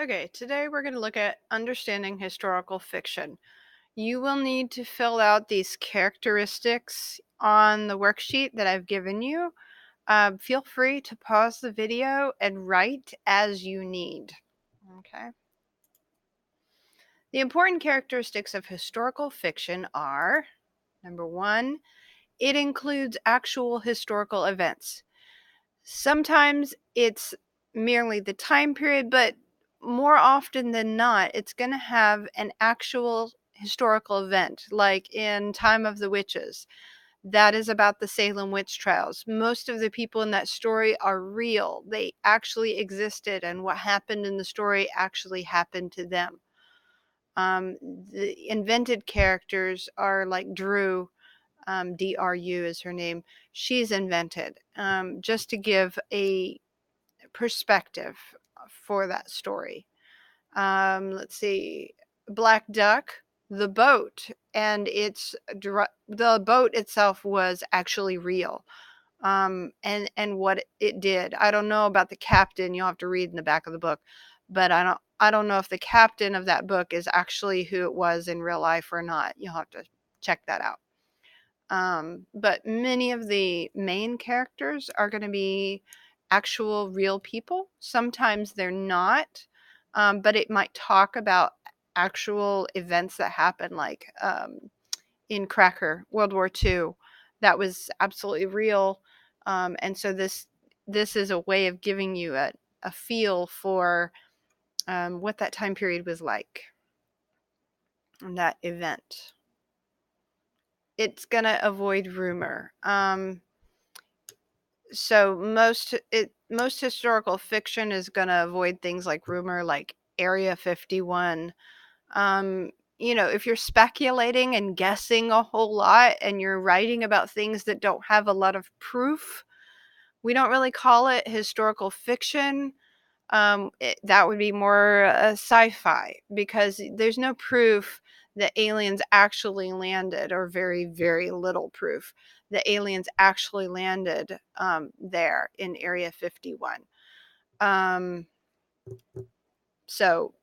Okay, today we're going to look at understanding historical fiction. You will need to fill out these characteristics on the worksheet that I've given you. Feel free to pause the video and write as you need. Okay. The important characteristics of historical fiction are: number one, it includes actual historical events. Sometimes it's merely the time period, but more often than not, it's going to have an actual historical event, like in Time of the Witches. That is about the Salem witch trials. Most of the people in that story are real. They actually existed, and what happened in the story actually happened to them. The invented characters are like Drew. Dru is her name. She's invented, just to give a perspective for that story. Let's see, Black Duck, the boat, and the boat itself was actually real. And what it did. I don't know about the captain. You'll have to read in the back of the book, but I don't know if the captain of that book is actually who it was in real life or not. You'll have to check that out. But many of the main characters are going to be actual real people. Sometimes they're not, but it might talk about actual events that happened, like in Cracker, World War II. That was absolutely real. And so this is a way of giving you a feel for what that time period was like and that event. It's going to avoid rumor. So most historical fiction is going to avoid things like rumor, like Area 51. um if you're speculating and guessing a whole lot and you're writing about things that don't have a lot of proof, we don't really call it historical fiction. That would be more sci-fi, because there's no proof that aliens actually landed, or very, very little proof that aliens actually landed there in Area 51. Um, so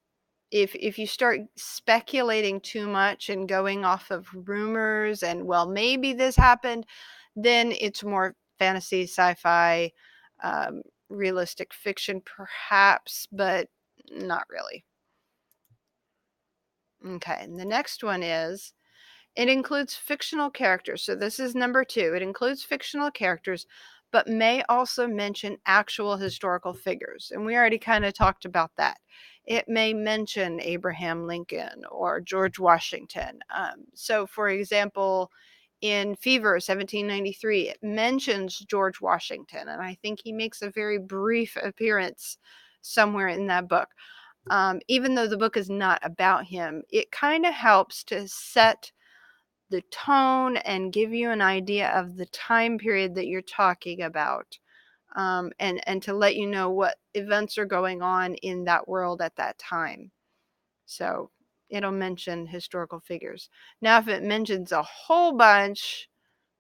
if you start speculating too much and going off of rumors and, well, maybe this happened, then it's more fantasy, sci-fi, um, realistic fiction perhaps, but not really. Okay, and the next one is, it includes fictional characters. So this is number 2. It includes fictional characters, but may also mention actual historical figures. And we already kind of talked about that. It may mention Abraham Lincoln or George Washington. So, for example, in Fever 1793, it mentions George Washington, and I think he makes a very brief appearance somewhere in that book. Even though the book is not about him, it kind of helps to set the tone and give you an idea of the time period that you're talking about, and to let you know what events are going on in that world at that time. So it'll mention historical figures. Now, if it mentions a whole bunch,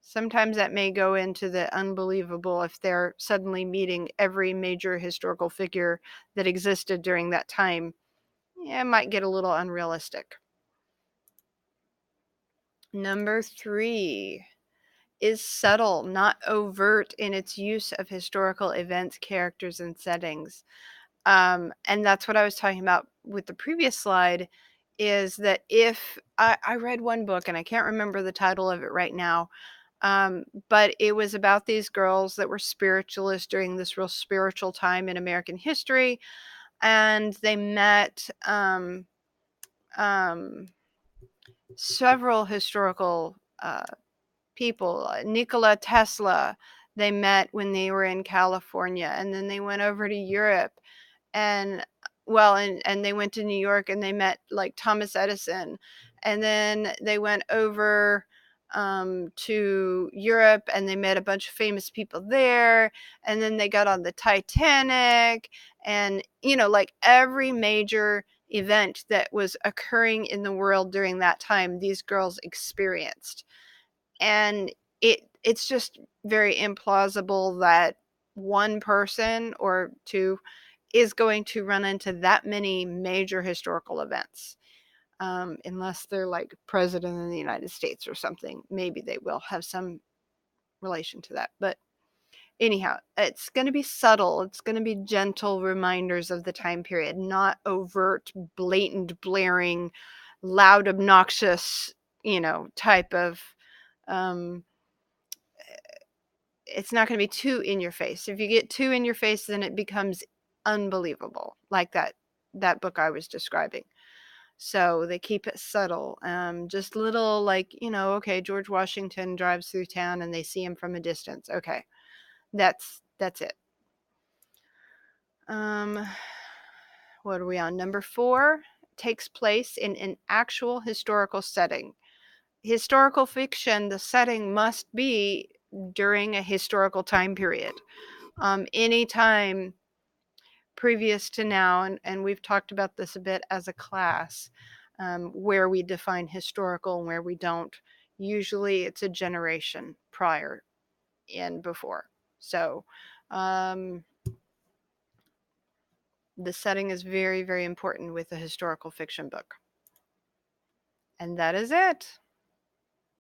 sometimes that may go into the unbelievable if they're suddenly meeting every major historical figure that existed during that time. Yeah, it might get a little unrealistic. Number 3 is subtle, not overt in its use of historical events, characters, and settings. And that's what I was talking about with the previous slide, is that if I read one book, and I can't remember the title of it right now, but it was about these girls that were spiritualists during this real spiritual time in American history, and they met several historical people. Nikola Tesla, they met when they were in California, and then they went over to Europe, and and they went to New York, and they met like Thomas Edison, and then they went over to Europe, and they met a bunch of famous people there, and then they got on the Titanic, and like every major event that was occurring in the world during that time, these girls experienced. And it's just very implausible that one person or two is going to run into that many major historical events. Unless they're like president of the United States or something, maybe they will have some relation to that. But anyhow, it's going to be subtle. It's going to be gentle reminders of the time period, not overt, blatant, blaring, loud, obnoxious, type of. It's not going to be too in your face. If you get too in your face, then it becomes unbelievable, like that book I was describing. So they keep it subtle. Just little, like, okay, George Washington drives through town and they see him from a distance. Okay, that's it. What are we on? Number 4 takes place in an actual historical setting. Historical fiction, the setting must be during a historical time period. Any time previous to now, and we've talked about this a bit as a class, where we define historical and where we don't. Usually it's a generation prior and before. So the setting is very, very important with a historical fiction book. And that is it.